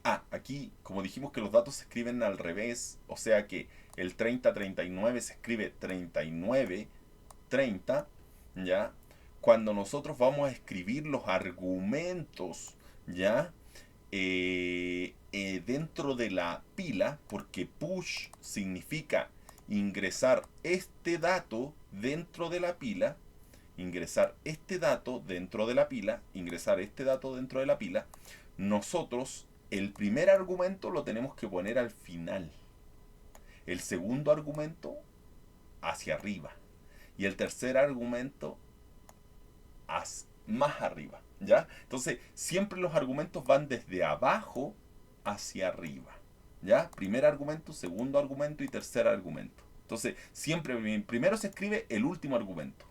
aquí, como dijimos que los datos se escriben al revés, o sea que el 3039 se escribe 3930, ¿ya? Cuando nosotros vamos a escribir los argumentos, ¿ya? Dentro de la pila, porque push significa ingresar este dato dentro de la pila, ingresar este dato dentro de la pila, ingresar este dato dentro de la pila, nosotros el primer argumento lo tenemos que poner al final, el segundo argumento hacia arriba y el tercer argumento más arriba, ¿ya? Entonces, siempre los argumentos van desde abajo hacia arriba, ¿ya? Primer argumento, segundo argumento y tercer argumento. Entonces, siempre primero se escribe el último argumento.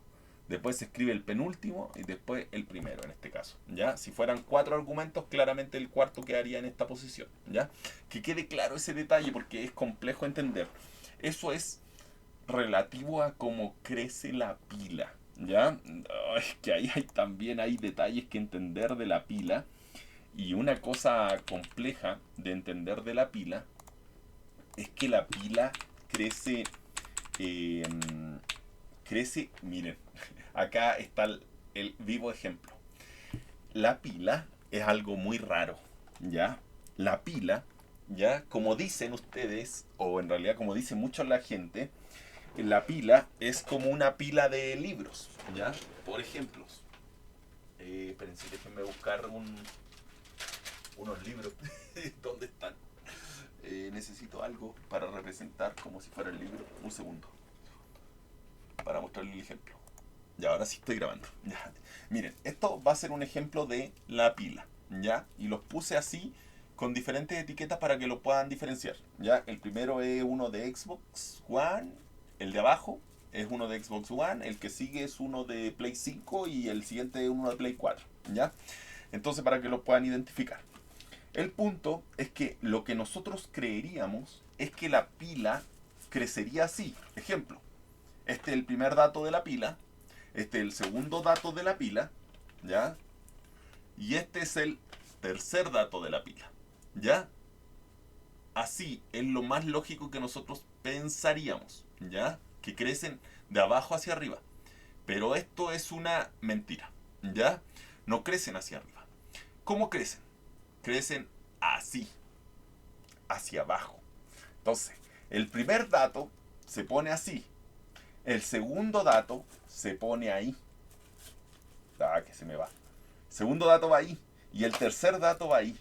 Después se escribe el penúltimo y después el primero en este caso, ¿ya? Si fueran 4 argumentos, claramente el cuarto quedaría en esta posición, ¿ya? Que quede claro ese detalle porque es complejo entender. Eso es relativo a cómo crece la pila, ¿ya? Es que ahí también hay detalles que entender de la pila. Y una cosa compleja de entender de la pila es que la pila crece, eh, miren, acá está el vivo ejemplo. La pila es algo muy raro, ¿ya? La pila, ¿ya? Como dicen ustedes, o en realidad como dice mucho la gente, la pila es como una pila de libros, ¿ya? Por ejemplo, espérense, déjenme buscar unos libros. ¿Dónde están? Necesito algo para representar como si fuera el libro. Un segundo. Para mostrarle el ejemplo. Ya, ahora sí estoy grabando. Ya. Miren, esto va a ser un ejemplo de la pila, ¿ya? Y los puse así con diferentes etiquetas para que lo puedan diferenciar, ¿ya? El primero es uno de Xbox One, el de abajo es uno de Xbox One, el que sigue es uno de Play 5 y el siguiente es uno de Play 4, ¿ya? Entonces, para que lo puedan identificar. El punto es que lo que nosotros creeríamos es que la pila crecería así. Ejemplo, este es el primer dato de la pila, este es el segundo dato de la pila, ¿ya? Y este es el tercer dato de la pila, ¿ya? Así es lo más lógico que nosotros pensaríamos, ¿ya? Que crecen de abajo hacia arriba. Pero esto es una mentira, ¿ya? No crecen hacia arriba. ¿Cómo crecen? Crecen así, hacia abajo. Entonces, el primer dato se pone así. El segundo dato se pone ahí. Ah, que se me va. Segundo dato va ahí. Y el tercer dato va ahí.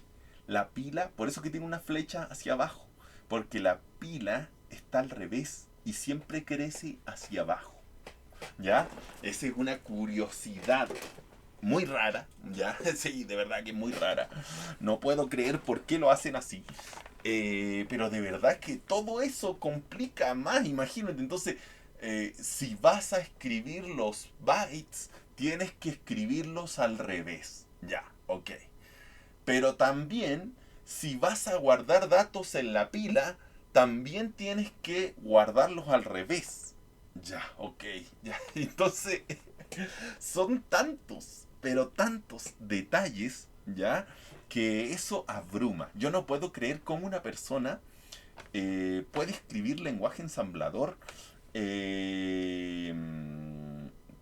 La pila, por eso que tiene una flecha hacia abajo. Porque la pila está al revés y siempre crece hacia abajo. ¿Ya? Esa es una curiosidad muy rara. ¿Ya? Sí, de verdad que es muy rara. No puedo creer por qué lo hacen así. Pero de verdad que todo eso complica más, imagínate. Entonces, si vas a escribir los bytes, tienes que escribirlos al revés. Ya, ok. Pero también, si vas a guardar datos en la pila, también tienes que guardarlos al revés. Ya, ok. Ya. Entonces, son tantos, pero tantos detalles, ¿ya? Que eso abruma. Yo no puedo creer cómo una persona puede escribir lenguaje ensamblador eh,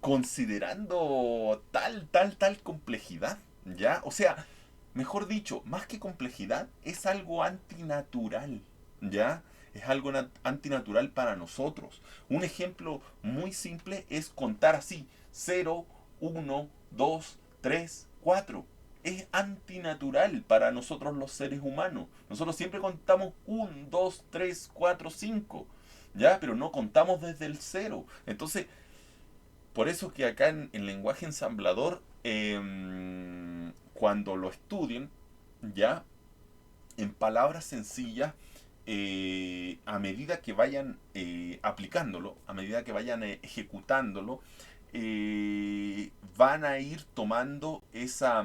considerando tal complejidad, ¿ya? O sea, mejor dicho, más que complejidad, es algo antinatural, ¿ya? Es algo antinatural para nosotros. Un ejemplo muy simple es contar así: 0, 1, 2, 3, 4. Es antinatural para nosotros los seres humanos. Nosotros siempre contamos 1, 2, 3, 4, 5. ¿Ya? Pero no contamos desde el cero. Entonces, por eso que acá en lenguaje ensamblador, cuando lo estudien, ¿ya? En palabras sencillas, a medida que vayan aplicándolo, a medida que vayan ejecutándolo, van a ir tomando esa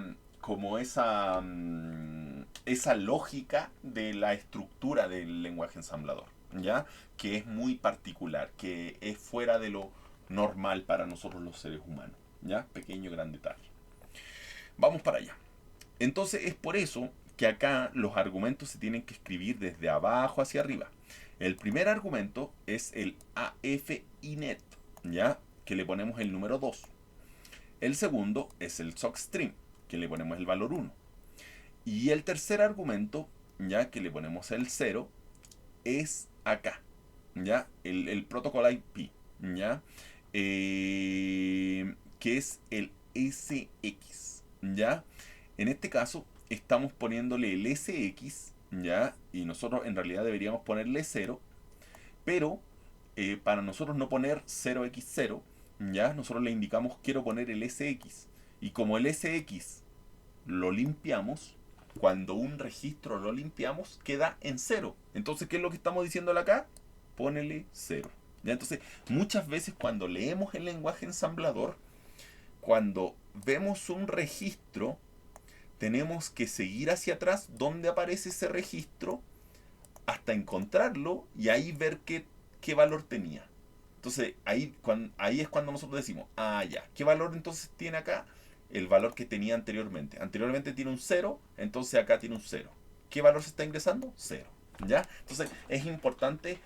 lógica de la estructura del lenguaje ensamblador, ¿ya? Que es muy particular, que es fuera de lo normal para nosotros los seres humanos, ¿ya? Pequeño gran detalle. Vamos para allá. Entonces es por eso que acá los argumentos se tienen que escribir desde abajo hacia arriba. El primer argumento es el AF-INET, ¿ya? Que le ponemos el número 2. El segundo es el SOCStream, que le ponemos el valor 1. Y el tercer argumento, ya que le ponemos el 0, es acá, ¿ya? El protocolo IP, ¿ya? Que es el SX, ¿ya? En este caso, estamos poniéndole el SX, ¿ya? Y nosotros en realidad deberíamos ponerle 0, pero para nosotros no poner 0x0, ¿ya? Nosotros le indicamos quiero poner el SX. Y como el SX lo limpiamos, cuando un registro lo limpiamos, queda en 0. Entonces, ¿qué es lo que estamos diciéndole acá? Pónele 0. ¿Ya? Entonces, muchas veces cuando leemos el lenguaje ensamblador, cuando vemos un registro, tenemos que seguir hacia atrás donde aparece ese registro hasta encontrarlo y ahí ver qué valor tenía. Entonces ahí es cuando nosotros decimos, ah, ya, ¿qué valor entonces tiene acá? El valor que tenía anteriormente. Anteriormente tiene un 0, entonces acá tiene un 0. ¿Qué valor se está ingresando? 0. ¿Ya? Entonces es importante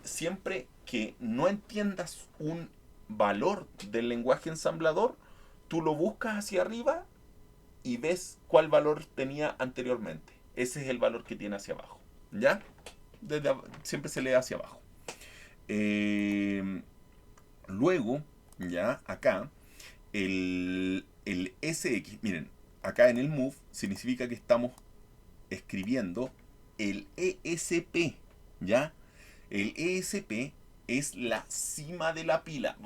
siempre que no entiendas un valor del lenguaje ensamblador, tú lo buscas hacia arriba y ves cuál valor tenía anteriormente. Ese es el valor que tiene hacia abajo. ¿Ya? Siempre se lee hacia abajo. Luego, ya acá, el SX, miren, acá en el move significa que estamos escribiendo el ESP, ¿ya? El ESP es la cima de la pila.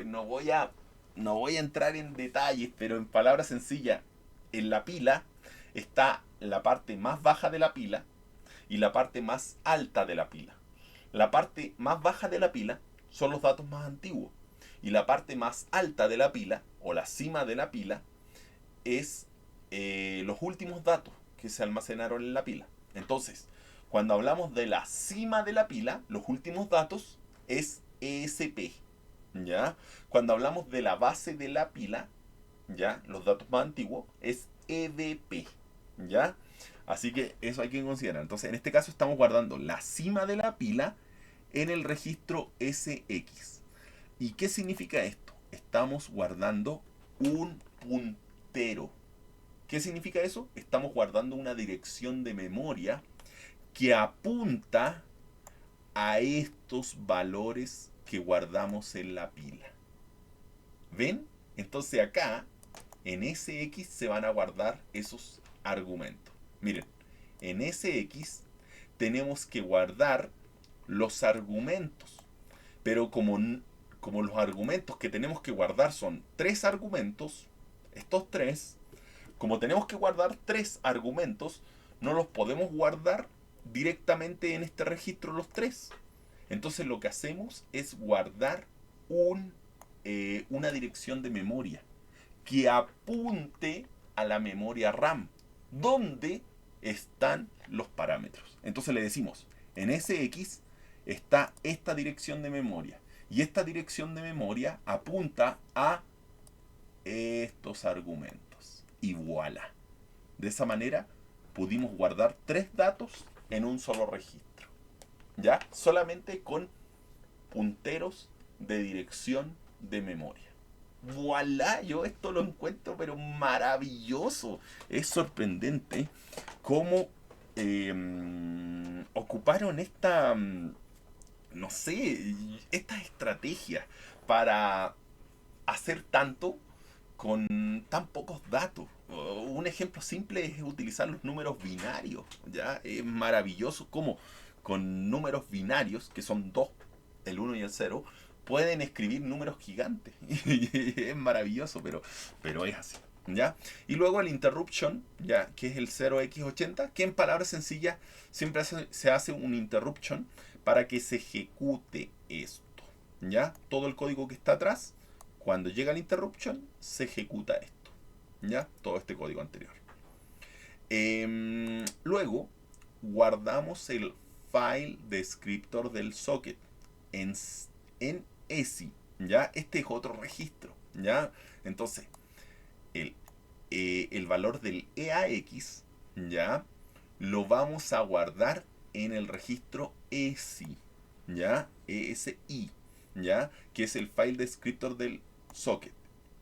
No voy a no voy a entrar en detalles, pero en palabras sencillas, en la pila está la parte más baja de la pila y la parte más alta de la pila. La parte más baja de la pila son los datos más antiguos y la parte más alta de la pila o la cima de la pila es los últimos datos que se almacenaron en la pila. Entonces, cuando hablamos de la cima de la pila, los últimos datos es ESP, ¿ya? Cuando hablamos de la base de la pila, ¿ya? Los datos más antiguos es EDP, ¿ya? Así que eso hay que considerar. Entonces, en este caso estamos guardando la cima de la pila en el registro SX. ¿Y qué significa esto? Estamos guardando un puntero. ¿Qué significa eso? Estamos guardando una dirección de memoria que apunta a estos valores que guardamos en la pila. ¿Ven? Entonces acá, en SX se van a guardar esos argumentos. Miren, en SX tenemos que guardar los argumentos. Pero como los argumentos que tenemos que guardar son 3 argumentos, estos 3, como tenemos que guardar 3 argumentos, no los podemos guardar directamente en este registro los 3. Entonces lo que hacemos es guardar una dirección de memoria que apunte a la memoria RAM, donde están los parámetros. Entonces le decimos, en SX está esta dirección de memoria. Y esta dirección de memoria apunta a estos argumentos. Y voilà. De esa manera pudimos guardar 3 datos en un solo registro. ¿Ya? Solamente con punteros de dirección de memoria. Voilà, yo esto lo encuentro pero maravilloso. Es sorprendente cómo ocuparon esta, no sé, esta estrategia para hacer tanto con tan pocos datos. Un ejemplo simple es utilizar los números binarios. ¿Ya? Es maravilloso cómo con números binarios, que son dos, el 1 y el 0, pueden escribir números gigantes. Es maravilloso, pero es así. ¿Ya? Y luego el interruption, ¿ya? Que es el 0x80, que en palabras sencillas siempre se hace un interruption para que se ejecute esto. ¿Ya? Todo el código que está atrás, cuando llega el interruption, se ejecuta esto. ¿Ya? Todo este código anterior. Luego, guardamos el file descriptor del socket en ESI. ¿Ya? Este es otro registro. ¿Ya? Entonces, el valor del EAX, ¿ya? Lo vamos a guardar en el registro ESI, ¿ya? ESI, ¿ya? Que es el file descriptor del socket.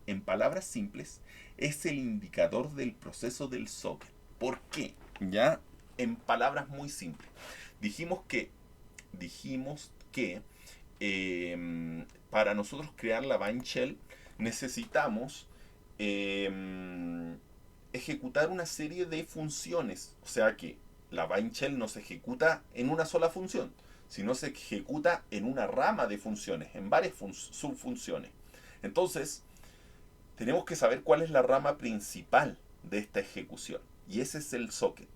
En palabras simples, es el indicador del proceso del socket. ¿Por qué? ¿Ya? En palabras muy simples. Dijimos que para nosotros crear la Vine Shell necesitamos ejecutar una serie de funciones. O sea que la Vine Shell no se ejecuta en una sola función, sino se ejecuta en una rama de funciones, en varias subfunciones. Entonces, tenemos que saber cuál es la rama principal de esta ejecución. Y ese es el socket.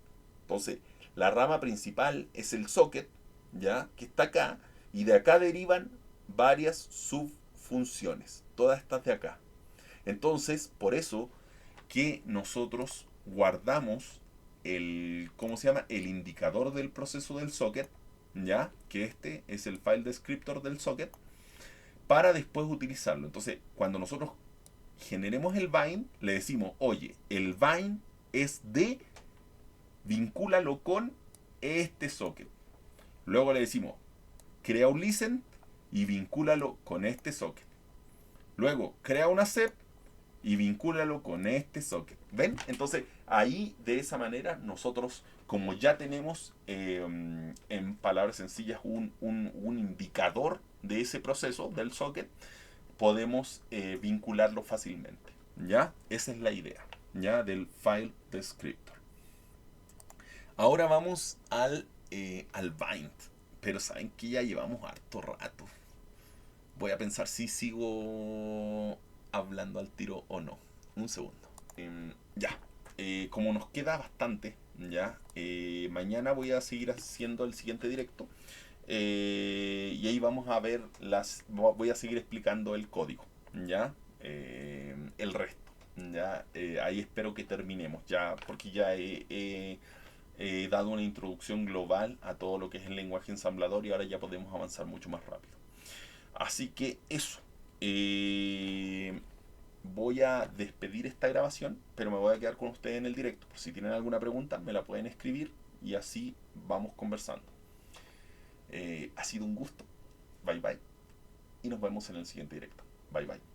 Entonces, la rama principal es el socket, ¿ya? Que está acá. Y de acá derivan varias subfunciones. Todas estas de acá. Entonces, por eso que nosotros guardamos ¿cómo se llama? El indicador del proceso del socket, ¿ya? Que este es el file descriptor del socket, para después utilizarlo. Entonces, cuando nosotros generemos el bind, le decimos, oye, el bind es de, vincúlalo con este socket. Luego le decimos, crea un listen y vincúlalo con este socket. Luego, crea una SEP y vincúlalo con este socket. ¿Ven? Entonces, ahí de esa manera nosotros, como ya tenemos en palabras sencillas un indicador de ese proceso del socket, podemos vincularlo fácilmente. ¿Ya? Esa es la idea, ¿ya? Del file descriptor. Ahora vamos al bind. Pero saben que ya llevamos harto rato. Voy a pensar si sigo hablando al tiro o no. Un segundo. Ya. Como nos queda bastante, ya. Mañana voy a seguir haciendo el siguiente directo. Y ahí vamos a ver voy a seguir explicando el código, ya. El resto, ya. Ahí espero que terminemos, ya, porque ya he dado una introducción global a todo lo que es el lenguaje ensamblador y ahora ya podemos avanzar mucho más rápido. Así que eso. Voy a despedir esta grabación, pero me voy a quedar con ustedes en el directo. Por si tienen alguna pregunta, me la pueden escribir y así vamos conversando. Ha sido un gusto. Bye bye. Y nos vemos en el siguiente directo. Bye bye.